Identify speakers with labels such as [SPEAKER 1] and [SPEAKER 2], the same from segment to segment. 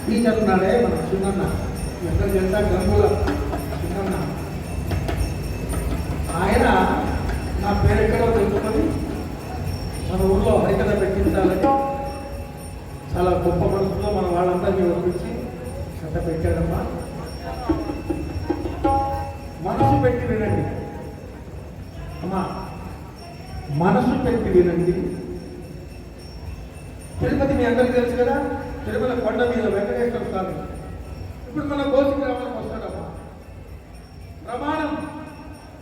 [SPEAKER 1] Teacher ఉన్నాడే మన చిన్న ఎక్కడ చేస్తా గంగుల చిన్న ఆయన నా పేరు ఎక్కడో తెలుసుకొని మన ఊళ్ళో హరికథ పెట్టించాలని చాలా గొప్ప మనసులో మన వాళ్ళందరినీ ఒప్పించి శ్రద్ధ పెట్టాడమ్మా. మనసు పెట్టి వినండి అమ్మా, మనసు పెట్టి వినండి. తిరుపతి మీ అందరికీ తెలుసు కదా, తిరుమల కొండ మీద వెంకటేశ్వర స్వామి. ఇప్పుడు మన గోసి గ్రామానికి వస్తాడమ్మా.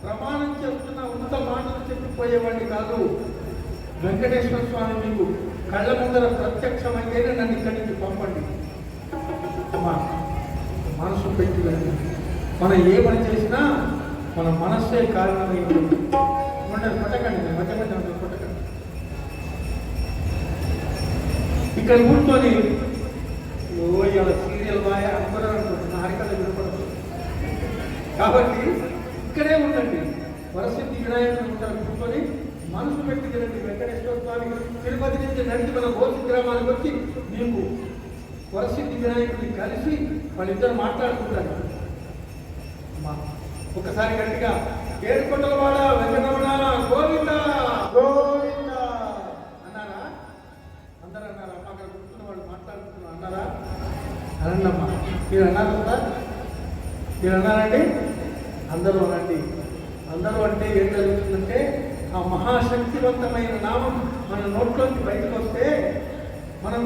[SPEAKER 1] ప్రమాణం చేస్తున్న ఉన్నత మాటలు చెప్పిపోయేవాడిని కాదు. వెంకటేశ్వర స్వామి మీకు కళ్ళ ముందర ప్రత్యక్షమైతేనే నన్ను ఇక్కడి నుంచి పంపండి అమ్మా. మనసు పెట్టి వెళ్ళండి. మనం ఏ పని చేసినా మన మనస్సే కారణమై ఉంటుంది. పట్టకండి, మధ్య మధ్య పట్టకండి. ఇక్కడ కూర్చొని ఇలా సీరియల్ బాయ్ అందరూ అనుకుంటున్నా హరికథ వినపడదు. కాబట్టి ఇక్కడే ఉండండి. వరసిద్ధి వినాయకుడు ముందర కూర్చొని మనసు పెట్టి తినండి. వెంకటేశ్వర స్వామి తిరుపతి నుంచి నడిచి మన గోసి గ్రామానికి వచ్చి మీకు వరసిద్ధి వినాయకుడిని కలిసి వాళ్ళిద్దరు మాట్లాడుకుంటారు. ఒకసారి గట్టిగా ఏడుకొండలవాడ వెంకటరమణ గోవింద గోవింద అన్నారా? అందరూ అన్నారా? అక్కడ కూర్చున్న వాళ్ళు మాట్లాడుతున్నారు అన్నారా? అనండమ్మా. మీరు అన్నారు కదా, మీరు అన్నారండి. అందరూ అనండి. అందరూ అంటే ఏం జరుగుతుందంటే ఆ మహాశక్తివంతమైన నామం మన నోట్లోకి బయటకు వస్తే మనం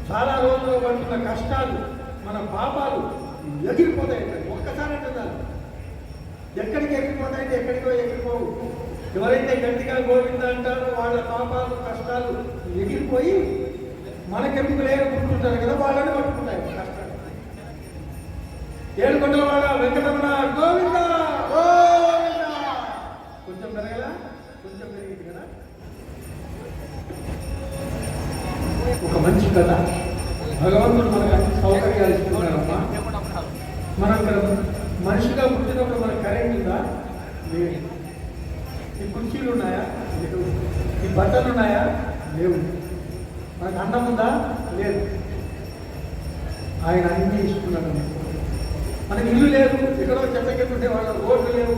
[SPEAKER 1] చాలా రోజులు పడుతున్న కష్టాలు, మన పాపాలు ఎగిరిపోతాయి. ఒక్కసారి అంటే చాలు. ఎక్కడికి ఎగిరిపోతాయంటే ఎక్కడికో ఎగిరిపోవు. ఎవరైతే గట్టిగా గోవింద అంటారో వాళ్ళ పాపాలు కష్టాలు ఎగిరిపోయి మనకెందుకు లేరు కూర్చుంటారు కదా, వాళ్ళని పట్టుకుంటాయి కష్టాలు. ఏడుకొండల వాడ వెంకటరమణ గోవింద గోవింద. కొంచెం పెరగలా, కొంచెం పెరిగింది కదా. ఒక మంచి కథ. భగవంతుడు మనకు అన్ని సౌకర్యాలు ఇస్తున్నాడమ్మా. మనం ఇక్కడ మనిషిగా పుట్టినప్పుడు మనకు కరెంట్ ఉందా? లేదు. ఈ కుర్చీలు ఉన్నాయా? లేవు. ఈ బట్టలు ఉన్నాయా? లేవు. మనకు అన్నం ఉందా? లేదు. ఆయన అన్నీ ఇస్తున్నాడు. మనకి ఇల్లు లేదు, ఎక్కడో చెత్తకెట్టుంటే వాళ్ళ రోడ్లు లేవు,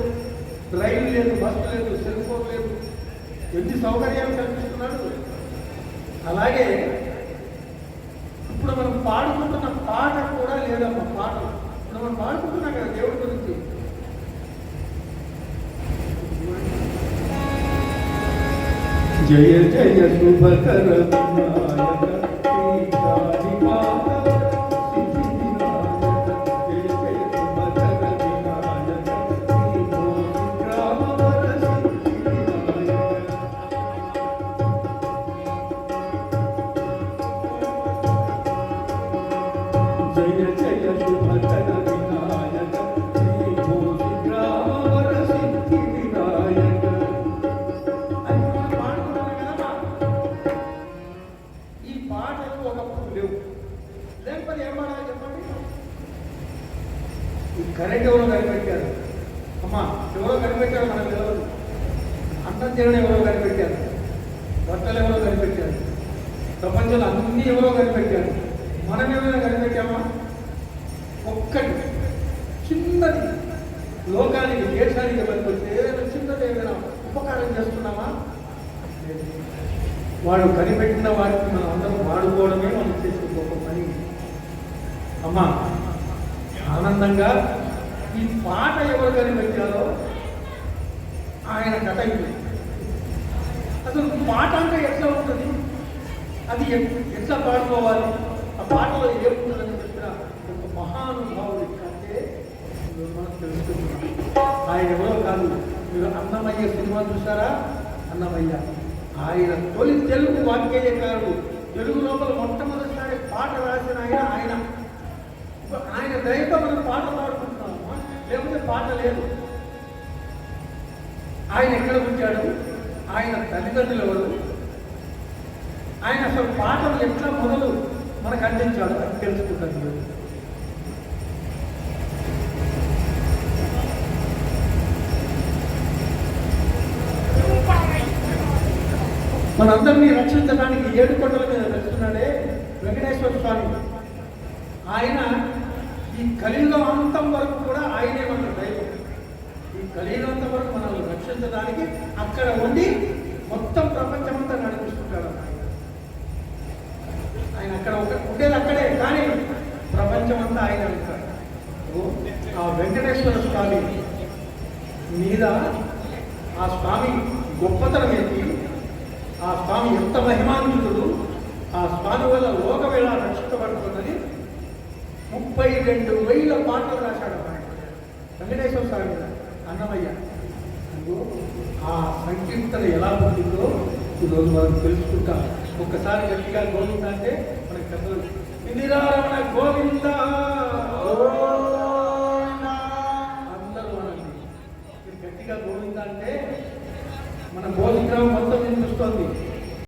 [SPEAKER 1] రైలు లేదు, బస్సు లేదు, సెల్ ఫోన్ లేదు. ఎన్ని సౌకర్యాలు కల్పిస్తున్నాడు. అలాగే ఇప్పుడు మనం పాడుకుంటున్న పాట కూడా లేదమ్మా. పాట ఇప్పుడు మనం పాడుకుంటున్నాం కదా దేవుడి గురించి. జయ జయ శుభకర కరెంట్ ఎవరో కనిపెట్టారు అమ్మా. ఎవరో కనిపెట్టారు, మనకు తెలియదు. అన్నం తినడం ఎవరో కనిపెట్టారు, బట్టలు ఎవరో కనిపెట్టారు, ప్రపంచంలో అన్ని ఎవరో కనిపెట్టారు. మనం ఏమైనా కనిపెట్టామా? ఒక్కటి చిన్నది లోకానికి దేశానికి పనికొస్తే ఏదైనా చిన్నది ఏదైనా ఉపకారం చేస్తున్నామా? వాడు కనిపెట్టిన వాటికి మనం అందరం వాడుకోవడమే మనం చేసే గొప్ప పని అమ్మా. ఆనందంగా ఈ పాట ఎవరు కనిపెట్టారో ఆయన కథ ఇది. అసలు పాట అంటే ఎట్లా ఉంటుంది, అది ఎట్లా పాడుకోవాలి, ఆ పాటలో ఏముంటుందని చెప్పిన ఒక మహానుభావుడి కంటే మనకు తెలుసుకుంటున్నాం. ఆయన ఎవరో కాదు. మీరు అన్నమయ్య సినిమా చూసారా? అన్నమయ్య ఆయన తొలి తెలుగు వాగ్గేయకారుడు. తెలుగు లోపల మొట్టమొదటిసారి పాట రాసిన ఆయన. ఆయన దయతో మనం పాట పాడుకుంటున్నామా? లేకపోతే పాట లేదు. ఆయన ఎక్కడ పుట్టాడు? ఆయన తల్లిదండ్రులు ఎవరు? ఆయన అసలు పాటలు ఎట్లా మొదలు మనకు అందించాడు అని తెలుసుకుంటాను. మనందరినీ రక్షించడానికి 7 కొండల మీద వెళ్తున్నాడే వెంకటేశ్వర స్వామి. ఆయన ఈ కలియుగం అంతం వరకు కూడా ఆయనే మన దైవం. ఈ కలియుగంత వరకు మనల్ని రక్షించడానికి అక్కడ ఉండి మొత్తం ప్రపంచమంతా నడిపిస్తుంటాడు ఆయన. అక్కడ ఉండేది అక్కడే, కానీ ప్రపంచమంతా ఆయన ఉంటాడు. ఆ వెంకటేశ్వర స్వామి మీద ఆ స్వామి గొప్పతనం ఏంటి, ఆ స్వామి ఎంత మహిమాన్వితుడు, ఆ స్వామి వల్ల లోకం ఎలా రక్షించబడుతున్నది 32,000 పాటలు రాశాడు ఆయన వెంకటేశ్వర స్వామి మీద. అన్నమయ్య ఆ సంకీర్తన ఎలా ఉంటుందో ఈరోజు మనం తెలుసుకుంటాం. ఒక్కసారి గట్టిగా గోవింద అంటే మనకి పెద్దలు ఇందిరారమణ గోవింద అందరూ అనండి. గట్టిగా గోవింద అంటే మన భోజనం మొత్తం వినిపిస్తోంది.